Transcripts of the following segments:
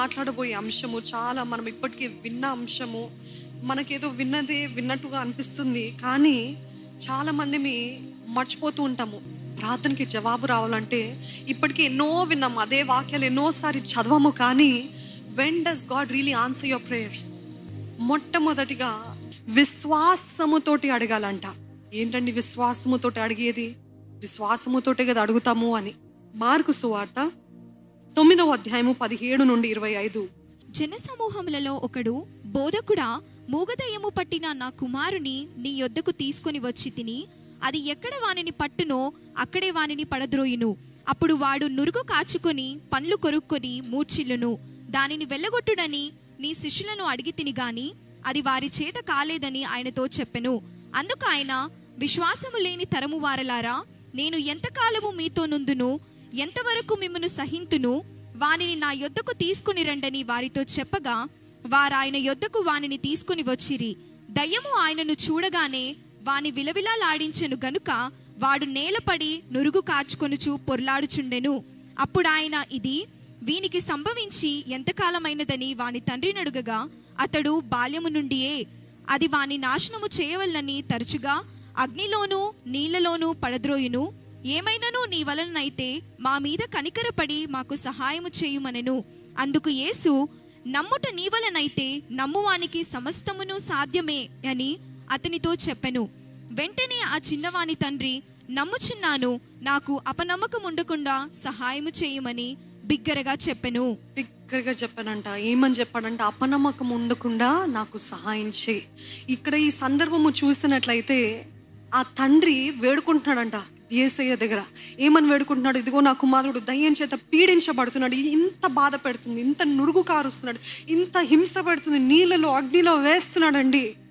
మాట్లాడబోయే అంశము చాలా మనం ఇప్పటికే విన్న అంశము. మనకేదో విన్నట్టుగా అనిపిస్తుంది, కానీ చాలామంది మర్చిపోతూ ఉంటాము. ప్రార్థనకి జవాబు రావాలంటే ఇప్పటికీ ఎన్నో విన్నాము, అదే వాక్యాలు ఎన్నోసారి చదవము, కానీ when does God really answer your prayers? మొట్టమొదటిగా విశ్వాసముతోటి అడగాలంట. ఏంటండి విశ్వాసముతోటి అడిగేది? విశ్వాసముతోటే కదా అడుగుతాము అని. మార్కు సువార్త 9వ అధ్యాయము 17-25. జనసమూహములలో ఒకడు, బోధకుడా, మూగదయ్యము పట్టిన నా కుమారుని నీ యొద్దకు తీసుకొని వచ్చి తిని, అది ఎక్కడ వానిని పట్టునో అక్కడే వానిని పడద్రోయును. అప్పుడు వాడు నురుగు కాచుకొని పండ్లు కొరుక్కొని మూర్ఛిల్లును. దానిని వెళ్ళగొట్టుడని నీ శిష్యులను అడిగి తిని గాని అది వారి చేత కాలేదని ఆయనతో చెప్పెను. అందుకు ఆయన, విశ్వాసము లేని తరము వారలారా, నేను ఎంతకాలము మీతో నుందును, ఎంతవరకు మిమ్మును సహింతును, వానిని నా యొద్దకు తీసుకుని రండని వారితో చెప్పగా వారాయన యొద్దకు వానిని తీసుకుని వచ్చిరి. దయ్యము ఆయనను చూడగానే వాని విలవిలాలాడించెను గనుక వాడు నేలపడి నురుగు కాచుకొనుచు పొర్లాడుచుండెను. అప్పుడు ఆయన, ఇది వీనికి సంభవించి ఎంతకాలమైనదని వాని తండ్రిని అడుగగా అతడు, బాల్యము నుండియే అది వాని నాశనము చేయవలనని తరచుగా అగ్నిలోనూ నీళ్లలోనూ పడద్రోయును. ఏమైనను నీ వలనైతే మా మీద కనికరపడి మాకు సహాయము చేయుమనెను. అందుకు యేసు, నమ్ముట నీ వలనైతే నమ్మువానికి సమస్తమును సాధ్యమే అని అతనితో చెప్పెను. వెంటనే ఆ చిన్నవాని తండ్రి, నమ్ముచున్నాను, నాకు అపనమ్మకం ఉండకుండా సహాయము చేయమని బిగ్గరగా చెప్పెను. బిగ్గరగా చెప్పానంట. ఏమని చెప్పాడంట? అపనమ్మకం ఉండకుండా నాకు సహాయం చేయి. ఇక్కడ ఈ సందర్భము చూసినట్లయితే ఆ తండ్రి వేడుకుంటున్నాడంట యేసయ్య దగ్గర. ఏమని వేడుకుంటున్నాడు? ఇదిగో నా కుమారుడు దయ్యం చేత పీడించబడుతున్నాడు, ఇంత బాధ పెడుతుంది, ఇంత నురుగు కారుస్తున్నాడు, ఇంత హింస పెడుతుంది, నీళ్ళలో అగ్నిలో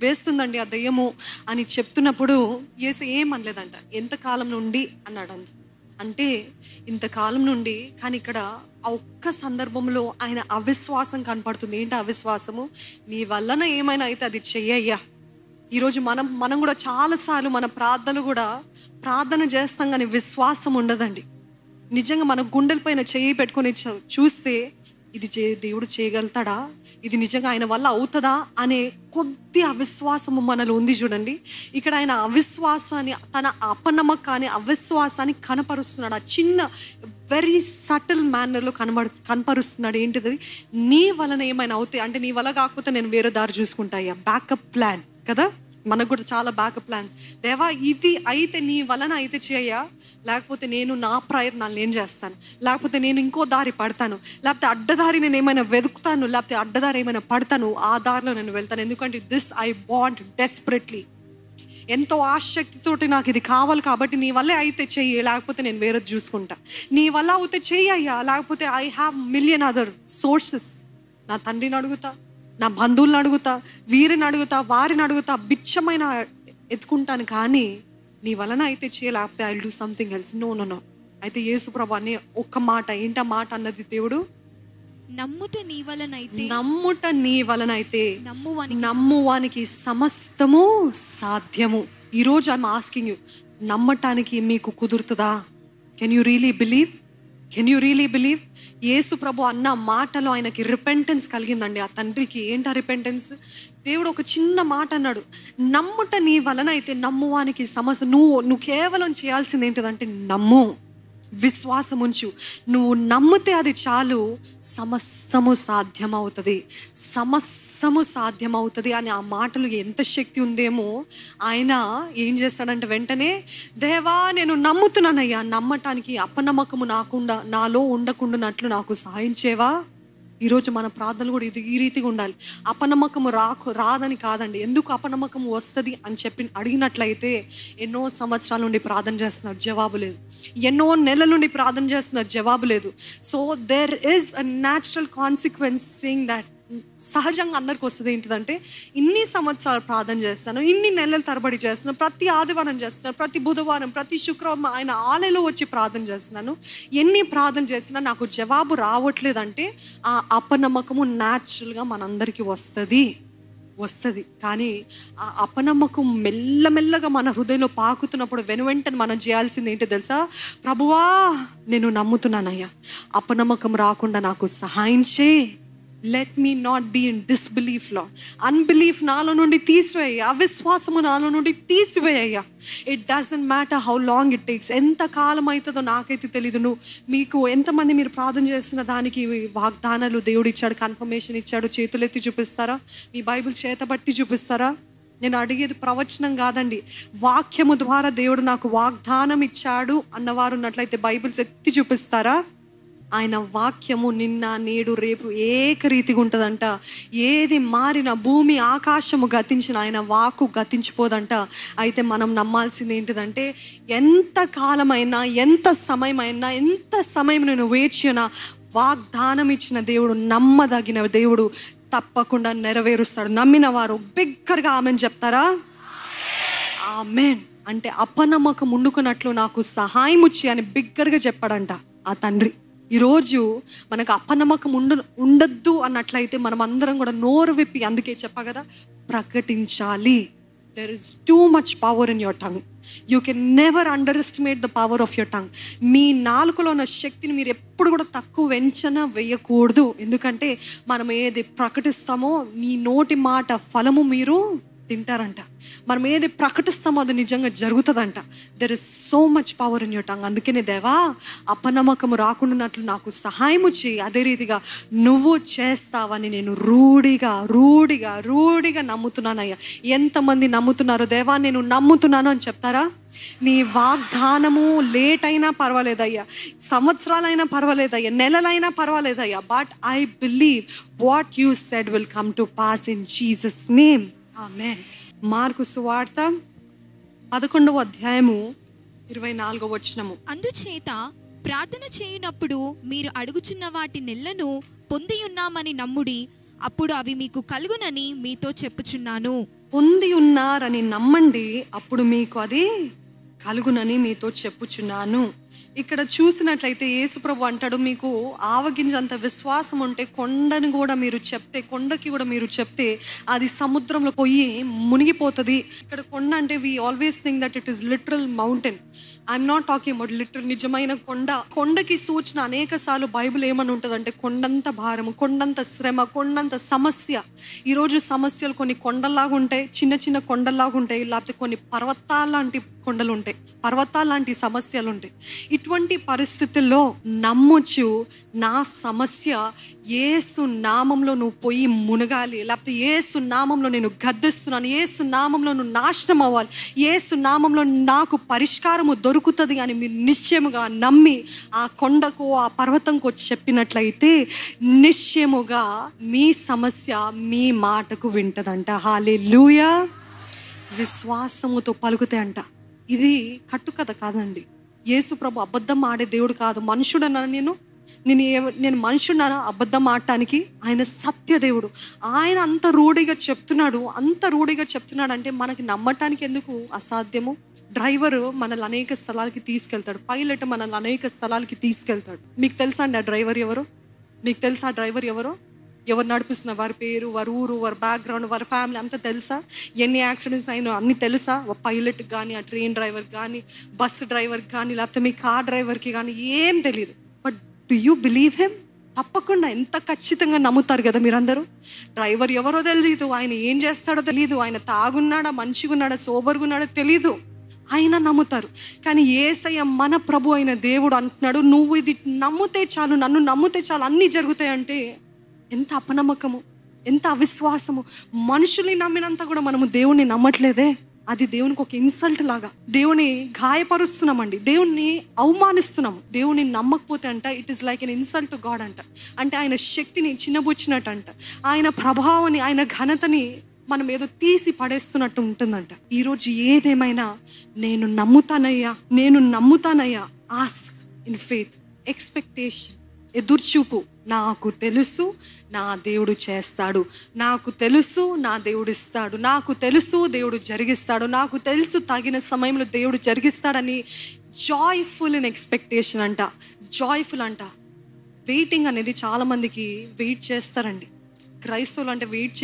వేస్తుందండి ఆ దయ్యము అని చెప్తున్నప్పుడు యేసయ్య ఏమనలేదంట. ఎంతకాలం నుండి అన్నాడు. అంటే ఇంతకాలం నుండి. కానీ ఇక్కడ ఆ ఒక్క సందర్భంలో ఆయన అవిశ్వాసం కనపడుతుంది. ఏంటి అవిశ్వాసము? నీ వలన ఏమైనా అయితే అది చెయ్యయ్యా. ఈరోజు మనం కూడా చాలాసార్లు మన ప్రార్థన చేస్తాం, కానీ విశ్వాసం ఉండదండి. నిజంగా మన గుండెల పైన చెయ్యి పెట్టుకొని చూస్తే ఇది దేవుడు చేయగలుగుతాడా, ఇది నిజంగా ఆయన వల్ల అవుతుందా అనే కొద్ది అవిశ్వాసము మనలో ఉంది చూడండి. ఇక్కడ ఆయన అవిశ్వాసాన్ని, తన అపనమ్మకాన్ని, అవిశ్వాసాన్ని కనపరుస్తున్నాడు. ఆ చిన్న వెరీ సటిల్ మేనర్లో కనపరుస్తున్నాడు. ఏంటిది? నీ వలన ఏమైనా అవుతాయి అంటే, నీ వల్ల కాకపోతే నేను వేరే దారి చూసుకుంటాయ్యా. బ్యాకప్ ప్లాన్ కదా, మనకు కూడా చాలా బ్యాకప్ ప్లాన్స్. దేవా, ఇది అయితే నీ వలన అయితే చేయా, లేకపోతే నేను నా ప్రయత్నాలు నేను చేస్తాను, లేకపోతే నేను ఇంకో దారి పడతాను, లేకపోతే అడ్డదారి నేను ఏమైనా వెతుకుతాను, లేకపోతే అడ్డదారి ఏమైనా పడతాను, ఆ దారిలో నేను వెళ్తాను. ఎందుకంటే దిస్ ఐ వాంట్ డెస్పరేట్లీ, ఎంతో ఆసక్తితోటి నాకు ఇది కావాలి, కాబట్టి నీ వల్లే అయితే చెయ్యి, లేకపోతే నేను వేరేది చూసుకుంటా. నీ వల్ల అవుతే చెయ్యయ్యా, లేకపోతే I have million other sources. నా తండ్రిని అడుగుతా, నా బంధువులను అడుగుతా, వీరిని అడుగుతా, వారిని అడుగుతా, బిచ్చమైన ఎత్తుకుంటాను, కానీ నీ వలన అయితే చేయ, లేకపోతే I will do something else. No. అయితే యేసు ప్రభు అనే ఒక్క మాట, ఏంటా మాట అన్నది దేవుడు? నమ్ముట నీ వలనైతే నమ్మువానికి సమస్తము సాధ్యము. ఈరోజు ఐఎమ్ ఆస్కింగ్ యూ, నమ్మటానికి మీకు కుదురుతుందా? Can you really believe? Yesu ప్రభు అన్న మాటలో ఆయనకి రిపెంటెన్స్ కలిగిందండి. ఆ తండ్రికి ఏంటా రిపెంటెన్స్? దేవుడు ఒక చిన్న మాట అన్నాడు, నమ్ముట నీ వలన అయితే నమ్మువానికి సమస్య. నువ్వు కేవలం చేయాల్సింది ఏంటిదంటే నమ్ము, విశ్వాసం ఉంచు. నువ్వు నమ్మితే అది చాలు, సమస్తము సాధ్యమవుతుంది అని ఆ మాటలు ఎంత శక్తి ఉందేమో. ఆయన ఏం చేస్తాడంటే వెంటనే, దేవా నేను నమ్ముతున్నానయ్యా, నమ్మటానికి అపనమ్మకము నాలో ఉండకుండానట్లు నాకు సహాయం చేయవా. ఈరోజు మన ప్రార్థనలు కూడా ఈ రీతిగా ఉండాలి. అపనమ్మకము రాదని కాదండి, ఎందుకు అపనమ్మకము వస్తుంది అని చెప్పి అడిగినట్లయితే ఎన్నో సంవత్సరాల నుండి ప్రార్థన చేస్తున్నారు, జవాబు లేదు. ఎన్నో నెలల నుండి ప్రార్థన చేస్తున్నారు, జవాబు లేదు. So there is a natural consequence saying that. సహజంగా అందరికి వస్తుంది. ఏంటిదంటే, ఇన్ని సంవత్సరాలు ప్రార్థన చేస్తాను, ఇన్ని నెలల తరబడి చేస్తున్నాను, ప్రతి ఆదివారం చేస్తున్నాను, ప్రతి బుధవారం, ప్రతి శుక్రవారం ఆయన ఆలయంలో వచ్చి ప్రార్థన చేస్తున్నాను, ఎన్ని ప్రార్థన చేసినా నాకు జవాబు రావట్లేదంటే ఆ అపనమ్మకము న్యాచురల్గా మనందరికీ వస్తుంది. కానీ ఆ అపనమ్మకం మెల్లమెల్లగా మన హృదయంలో పాకుతున్నప్పుడు వెనువెంటనే మనం చేయాల్సింది ఏంటో తెలుసా? ప్రభువా నేను నమ్ముతున్నానయ్యా, అపనమ్మకం రాకుండా నాకు సహాయం చేయి. Let me not be in disbelief lord. Unbelief నాలో నుండి తీసివేయ, అవిశ్వాసము నాలో నుండి తీసివేయ్యా. It doesn't matter how long it takes. ఎంత కాలం అవుతుందో నాకైతే తెలీదు. మీకు ఎంతమంది మీరు ప్రార్థన చేస్తున్న దానికి వాగ్దానాలు దేవుడు ఇచ్చాడు, కన్ఫర్మేషన్ ఇచ్చాడు? చేతులెత్తి చూపిస్తారా? మీ బైబిల్ చేతబట్టి చూపిస్తారా? నేను అడిగేది ప్రవచనం కాదండి, వాక్యము ద్వారా దేవుడు నాకు వాగ్దానం ఇచ్చాడు అన్నవారు ఉన్నట్లయితే బైబిల్స్ ఎత్తి చూపిస్తారా? ఆయన వాక్యము నిన్న నేడు రేపు ఏకరీతిగా ఉంటుందంట. ఏది మారిన, భూమి ఆకాశము గతించిన ఆయన వాక్కు గతించిపోదంట. అయితే మనం నమ్మాల్సింది ఏంటిదంటే, ఎంత కాలమైనా, ఎంత సమయమైనా, ఎంత సమయం నేను వేచినా వాగ్దానం ఇచ్చిన దేవుడు నమ్మదగిన దేవుడు, తప్పకుండా నెరవేరుస్తాడు. నమ్మిన వారు బిగ్గరగా ఆమెన్ చెప్తారా? ఆమెన్. అంటే అపనమ్మకం ఉండుకున్నట్లు నాకు సహాయం వచ్చి అని బిగ్గరగా చెప్పాడంట ఆ తండ్రి. ఈరోజు మనకు అపనమ్మకం ఉండద్దు అన్నట్లయితే మనం అందరం కూడా నోరు విప్పి, అందుకే చెప్పా కదా, ప్రకటించాలి. There is too much power in your tongue. You can never underestimate the power of your tongue. మీ నాలుకలో ఉన్న శక్తిని మీరు ఎప్పుడు కూడా తక్కువ అంచనా వేయకూడదు. ఎందుకంటే మనం ఏది ప్రకటిస్తామో మీ నోటి మాట ఫలము మీరు తింటారంట. మనం ఏది ప్రకటిస్తామో అది నిజంగా జరుగుతుందంట. There is so much power in your tongue. అందుకనే దేవా, అపనమ్మకము రాకుండానట్లు నాకు సహాయం చేయి. అదే రీతిగా నువ్వు చేస్తావని నేను రూఢిగా నమ్ముతున్నానయ్యా. ఎంతమంది నమ్ముతున్నారు? దేవా నేను నమ్ముతున్నాను అని చెప్తారా? నీ వాగ్దానము లేట్ అయినా పర్వాలేదయ్యా, సంవత్సరాలైనా పర్వాలేదయ్యా, నెలలైనా పర్వాలేదయ్యా, but I believe what you said will come to pass in Jesus name. ఆమేన్. మార్కు సువార్త 11వ అధ్యాయము 24వ వచనము. అందుచేత ప్రార్థన చేయునప్పుడు మీరు అడుగుచున్న వాటి నెల్లను పొంది ఉన్నామని నమ్ముడి, అప్పుడు అవి మీకు కలుగునని మీతో చెప్పుచున్నాను. పొంది ఉన్నారని నమ్మండి, అప్పుడు మీకు అది కలుగునని మీతో చెప్పుచున్నాను. ఇక్కడ చూసినట్లయితే యేసుప్రభు అంటాడు, మీకు ఆవగింజంత విశ్వాసం ఉంటే కొండని కూడా మీరు చెప్తే, కొండకి కూడా మీరు చెప్తే అది సముద్రంలో పోయి మునిగిపోతుంది. ఇక్కడ కొండ అంటే we always think that it is literal mountain. I'm not talking about literal నిజమైన కొండ. కొండకి సూచన అనేక సార్లు బైబిల్ ఏమని ఉంటుంది అంటే, కొండంత భారము, కొండంత శ్రమ, కొండంత సమస్య. ఈరోజు సమస్యలు కొన్ని కొండల్లాగా ఉంటాయి, చిన్న చిన్న కొండల్లాగా ఉంటాయి, లేకపోతే కొన్ని పర్వతాల లాంటి కొండలు ఉంటాయి, పర్వతాల లాంటి సమస్యలు ఉంటాయి. ఇటువంటి పరిస్థితుల్లో నమ్మొచ్చు, నా సమస్య యేసు నామంలో నువ్వు పోయి మునగాలి, లేకపోతే యేసు నామంలో నేను గద్దిస్తున్నాను, యేసు నామంలో నువ్వు నాశనం అవ్వాలి, యేసు నామంలో నాకు పరిష్కారము దొరుకుతుంది అని మీరు నిశ్చయముగా నమ్మి ఆ కొండకు, ఆ పర్వతంకు చెప్పినట్లయితే నిశ్చయముగా మీ సమస్య మీ మాటకు వింటదంట. హల్లెలూయా. విశ్వాసముతో పలుకుతే అంట. ఇది కట్టుకథ కాదండి. యేసు ప్రభు అబద్ధం ఆడే దేవుడు కాదు. మనుషుడన్నా నేను మనుషుడన్నా అబద్ధం ఆడటానికి? ఆయన సత్యదేవుడు. ఆయన అంత రూఢిగా చెప్తున్నాడు అంటే మనకి నమ్మటానికి ఎందుకు అసాధ్యము? డ్రైవరు మనల్ని అనేక స్థలాలకి తీసుకెళ్తాడు, పైలట్ మనల్ని అనేక స్థలాలకి తీసుకెళ్తాడు. మీకు తెలుసా అండి ఆ డ్రైవర్ ఎవరు? మీకు తెలుసా ఆ డ్రైవర్ ఎవరు? ఎవరు నడిపిస్తున్న వారి పేరు, వారి ఊరు, వారి బ్యాక్గ్రౌండ్, వారి ఫ్యామిలీ అంతా తెలుసా? ఎన్ని యాక్సిడెంట్స్ అయినా అన్నీ తెలుసా? పైలట్కి కానీ, ఆ ట్రైన్ డ్రైవర్కి కానీ, బస్సు డ్రైవర్కి కానీ, లేకపోతే మీ కార్ డ్రైవర్కి కానీ ఏం తెలియదు. But do you believe him? తప్పకుండా. ఎంత ఖచ్చితంగా నమ్ముతారు కదా మీరందరూ. డ్రైవర్ ఎవరో తెలియదు, ఆయన ఏం చేస్తాడో తెలియదు, ఆయన తాగున్నాడా, మంచిగా ఉన్నాడా, సోబర్గా ఉన్నాడో తెలీదు, ఆయన నమ్ముతారు. కానీ యేసయ్య మన ప్రభు అయిన దేవుడు అంటున్నాడు, నువ్వు ఇది నమ్మితే చాలు, నన్ను నమ్మితే చాలు అన్నీ జరుగుతాయంటే ఎంత అపనమ్మకము, ఎంత అవిశ్వాసము. మనుషుల్ని నమ్మినంత కూడా మనము దేవుణ్ణి నమ్మట్లేదే. అది దేవునికి ఒక ఇన్సల్ట్ లాగా. దేవుని గాయపరుస్తున్నామండి, దేవుణ్ణి అవమానిస్తున్నాము. దేవుని నమ్మకపోతే అంట it is like an insult to God అంట. అంటే ఆయన శక్తిని చిన్నబుచ్చినట్టు అంట, ఆయన ప్రభావాన్ని, ఆయన ఘనతని మనం ఏదో తీసి పడేస్తున్నట్టు ఉంటుందంట. ఈరోజు ఏదేమైనా నేను నమ్ముతానయ్యా. ఆస్క్ ఇన్ ఫెయిత్, ఎక్స్పెక్టేషన్, ఎదుర్చూపు. నాకు తెలుసు నా దేవుడు చేస్తాడు, నాకు తెలుసు నా దేవుడు ఇస్తాడు, నాకు తెలుసు దేవుడు జరిగిస్తాడు, నాకు తెలుసు తగిన సమయంలో దేవుడు జరిగిస్తాడని జాయ్ఫుల్ ఇన్ ఎక్స్పెక్టేషన్ అంట. జాయ్ఫుల్ అంట. వెయిటింగ్ అనేది చాలామందికి వెయిట్ చేస్తారండి. క్రైస్తవులు అంటే వెయిట్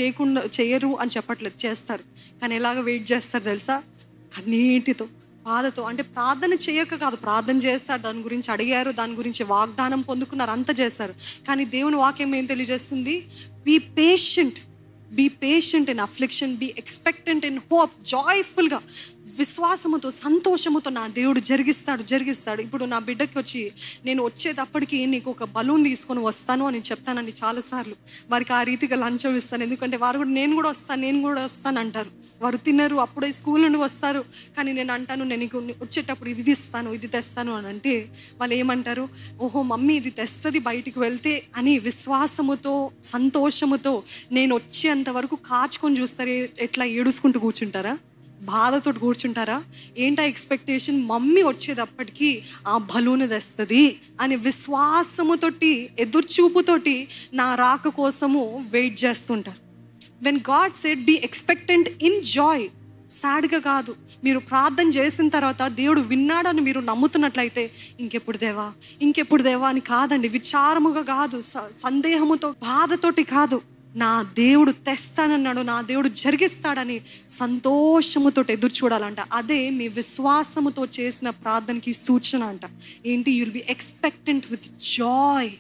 చేయరు అని చెప్పట్లేదు, చేస్తారు. కానీ ఎలాగ వెయిట్ చేస్తారు తెలుసా? కన్నీటితో, బాధతో. అంటే ప్రార్థన చేయక కాదు, ప్రార్థన చేస్తారు, దాని గురించి అడిగారు, దాని గురించి వాగ్దానం పొందుకున్నారు, అంత చేస్తారు. కానీ దేవుని వాక్యం ఏం తెలియజేస్తుంది? Be patient in affliction, be expectant in hope. జాయ్ఫుల్గా, విశ్వాసముతో, సంతోషముతో నా దేవుడు జరిగిస్తాడు. ఇప్పుడు నా బిడ్డకి వచ్చి నేను వచ్చేటప్పటికి నీకు ఒక బలూన్ తీసుకొని వస్తాను అని చెప్తానండి చాలాసార్లు. వారికి ఆ రీతిగా లంచం ఇస్తాను. ఎందుకంటే వారు కూడా నేను కూడా వస్తాను అంటారు. వారు తినరు, అప్పుడే స్కూల్ నుండి వస్తారు. కానీ నేను అంటాను, నేను నీకు వచ్చేటప్పుడు ఇది తెస్తాను అని అంటే వాళ్ళు ఏమంటారు, ఓహో మమ్మీ ఇది తెస్తుంది బయటికి వెళ్తే అని విశ్వాసముతో, సంతోషముతో నేను వచ్చేంత వరకు కాచుకొని చూస్తారు. ఎట్లా ఏడుచుకుంటూ కూర్చుంటారా? బాధతో కూర్చుంటారా? ఏంటా ఎక్స్పెక్టేషన్? మమ్మీ వచ్చేటప్పటికి ఆ బలూను తెస్తుంది అని విశ్వాసముతోటి, ఎదురుచూపుతోటి నా రాక కోసము వెయిట్ చేస్తుంటారు. When God said be expectant in joy, సాడ్గా కాదు. మీరు ప్రార్థన చేసిన తర్వాత దేవుడు విన్నాడని మీరు నమ్ముతున్నట్లయితే ఇంకెప్పుడు దేవా అని కాదండి, విచారముగా కాదు, సందేహముతో, బాధతోటి కాదు. నా దేవుడు తెస్తానన్నాడు, నా దేవుడు జరిగిస్తాడని సంతోషముతో ఎదురు చూడాలంట. అదే మీ విశ్వాసముతో చేసిన ప్రార్థనకి సూచన అంట. ఏంటి? You'll be expectant with Joy.